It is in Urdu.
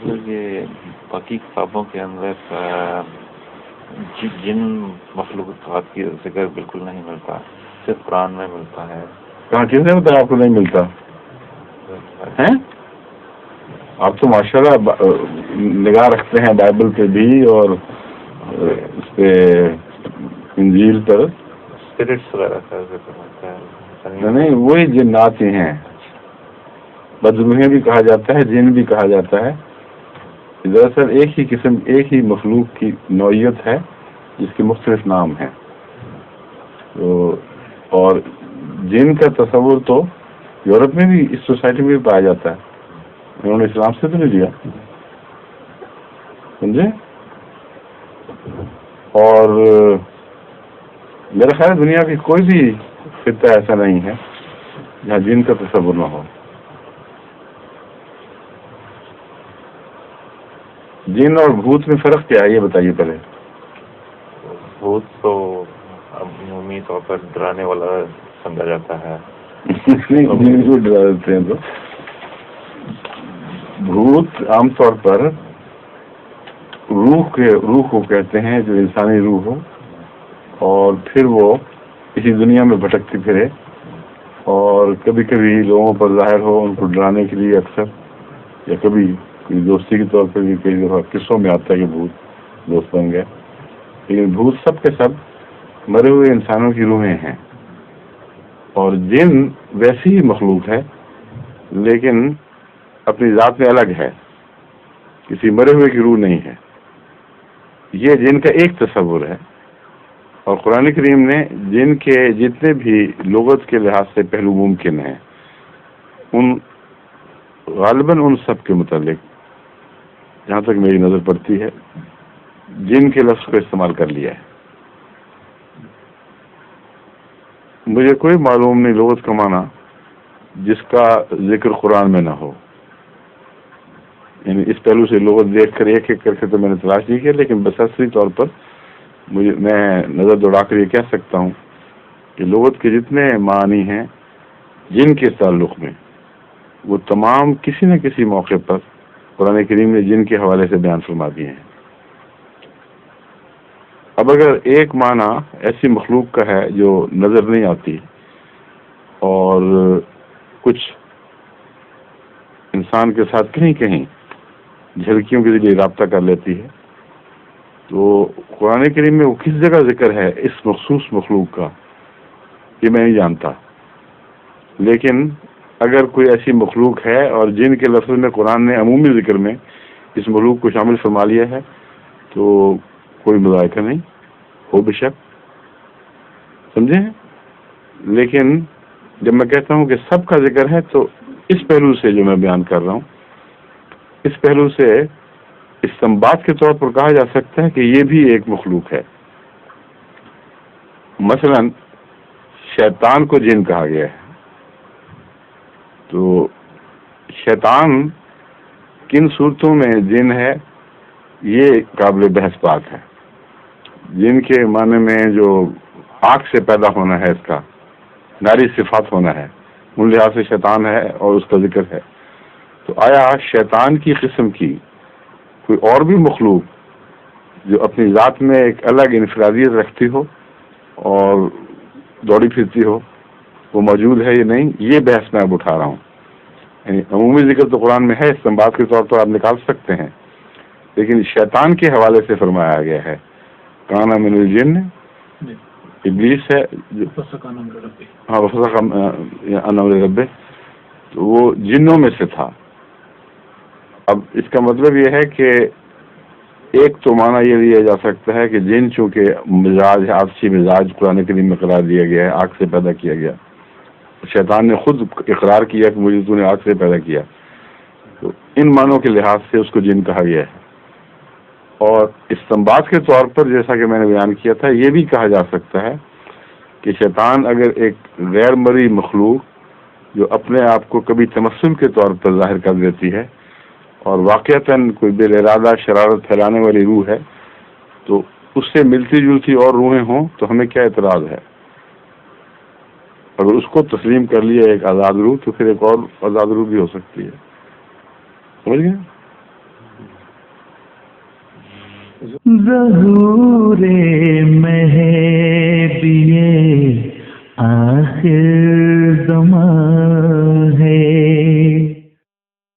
یہ باقی کتابوں کے اندر جن مخلوقات کی ذکر بالکل نہیں ملتا، صرف قرآن میں ملتا ہے. کہاں کس نے بتایا آپ کو نہیں ملتا ہے؟ آپ تو ماشاءاللہ نگاہ رکھتے ہیں بائبل پہ بھی اور اس پہ انجیل پر. اسپرٹس وغیرہ کا ذکر ہوتا ہے. نہیں، وہی جنات ہی ہیں. بدروحیں بھی کہا جاتا ہے، جن بھی کہا جاتا ہے. دراصل ایک ہی قسم، ایک ہی مخلوق کی نوعیت ہے جس کے مختلف نام ہیں. تو اور جن کا تصور تو یورپ میں بھی، اس سوسائٹی میں بھی پایا جاتا ہے. انہوں نے اسلام سے تو نہیں لیا، سمجھے؟ اور میرا خیال ہے دنیا کی کوئی بھی خطہ ایسا نہیں ہے جہاں جن کا تصور نہ ہو. جن اور بھوت میں فرق کیا ہے یہ بتائیے پہلے. بھوت تو عمومی طور پر ڈرانے والا سمجھا جاتا ہے. جن کو ڈرا دیتے ہیں. تو بھوت عام طور پر روح کو کہتے ہیں جو انسانی روح ہو اور پھر وہ اسی دنیا میں بھٹکتی پھرے اور کبھی کبھی لوگوں پر ظاہر ہو ان کو ڈرانے کے لیے اکثر، یا کبھی دوستی کے طور پر بھی کئی دفعہ قصوں میں آتا ہے کہ بھوت دوست بن گئے. لیکن بھوت سب کے سب مرے ہوئے انسانوں کی روحیں ہیں. اور جن ویسی ہی مخلوق ہے لیکن اپنی ذات میں الگ ہے، کسی مرے ہوئے کی روح نہیں ہے. یہ جن کا ایک تصور ہے. اور قرآن کریم نے جن کے جتنے بھی لغت کے لحاظ سے پہلو ممکن ہیں ان غالباً ان سب کے متعلق جہاں تک میری نظر پڑتی ہے جن کے لفظ کو استعمال کر لیا ہے. مجھے کوئی معلوم نہیں لغت کا معنی جس کا ذکر قرآن میں نہ ہو. یعنی اس پہلو سے لغت دیکھ کر ایک ایک کر کے تو میں نے تلاش نہیں کیا، لیکن بسرسری طور پر میں نظر دوڑا کر یہ کہہ سکتا ہوں کہ لغت کے جتنے معنی ہیں جن کے تعلق میں وہ تمام کسی نہ کسی موقع پر قرآن کریم نے جن کے حوالے سے بیان فرما دیے ہیں. اب اگر ایک معنی ایسی مخلوق کا ہے جو نظر نہیں آتی اور کچھ انسان کے ساتھ کہیں کہیں جھلکیوں کے ذریعے رابطہ کر لیتی ہے، تو قرآن کریم میں وہ کس جگہ ذکر ہے اس مخصوص مخلوق کا یہ میں نہیں جانتا. لیکن اگر کوئی ایسی مخلوق ہے اور جن کے لفظ میں قرآن نے عمومی ذکر میں اس مخلوق کو شامل فرما لیا ہے تو کوئی مذائقہ نہیں ہو بے شک، سمجھے. لیکن جب میں کہتا ہوں کہ سب کا ذکر ہے تو اس پہلو سے جو میں بیان کر رہا ہوں، اس پہلو سے استنباط کے طور پر کہا جا سکتا ہے کہ یہ بھی ایک مخلوق ہے. مثلا شیطان کو جن کہا گیا ہے، تو شیطان کن صورتوں میں جن ہے یہ قابل بحث بات ہے. جن کے معنی میں جو آگ سے پیدا ہونا ہے، اس کا ناری صفات ہونا ہے، ان لحاظ سے شیطان ہے اور اس کا ذکر ہے. تو آیا شیطان کی قسم کی کوئی اور بھی مخلوق جو اپنی ذات میں ایک الگ انفرادیت رکھتی ہو اور دوڑی پھرتی ہو وہ موجود ہے یا نہیں، یہ بحث میں اب اٹھا رہا ہوں. یعنی عمومی ذکر تو قرآن میں ہے، استنباط کے طور پر آپ نکال سکتے ہیں، لیکن شیطان کے حوالے سے فرمایا گیا ہے کانا من الجن، ابلیس ہے ہاں انور رب، تو وہ جنوں میں سے تھا. اب اس کا مطلب یہ ہے کہ ایک تو معنی یہ لیا جا سکتا ہے کہ جن چونکہ مزاج ہے، آپسی مزاج قرآن کریم میں قرار دیا گیا ہے، آگ سے پیدا کیا گیا، شیطان نے خود اقرار کیا کہ مجھے تو نے آگ سے پیدا کیا، تو ان معنوں کے لحاظ سے اس کو جن کہا گیا ہے. اور استنباط کے طور پر جیسا کہ میں نے بیان کیا تھا یہ بھی کہا جا سکتا ہے کہ شیطان اگر ایک غیر مرئی مخلوق جو اپنے آپ کو کبھی تمثل کے طور پر ظاہر کر دیتی ہے اور واقعتاً کوئی بے ارادہ شرارت پھیلانے والی روح ہے، تو اس سے ملتی جلتی اور روحیں ہوں تو ہمیں کیا اعتراض ہے. اگر اس کو تسلیم کر لیا ایک آزاد روح تو پھر ایک اور آزاد روح بھی ہو سکتی ہے. سمجھ گئے؟ ظہور مہدی آخر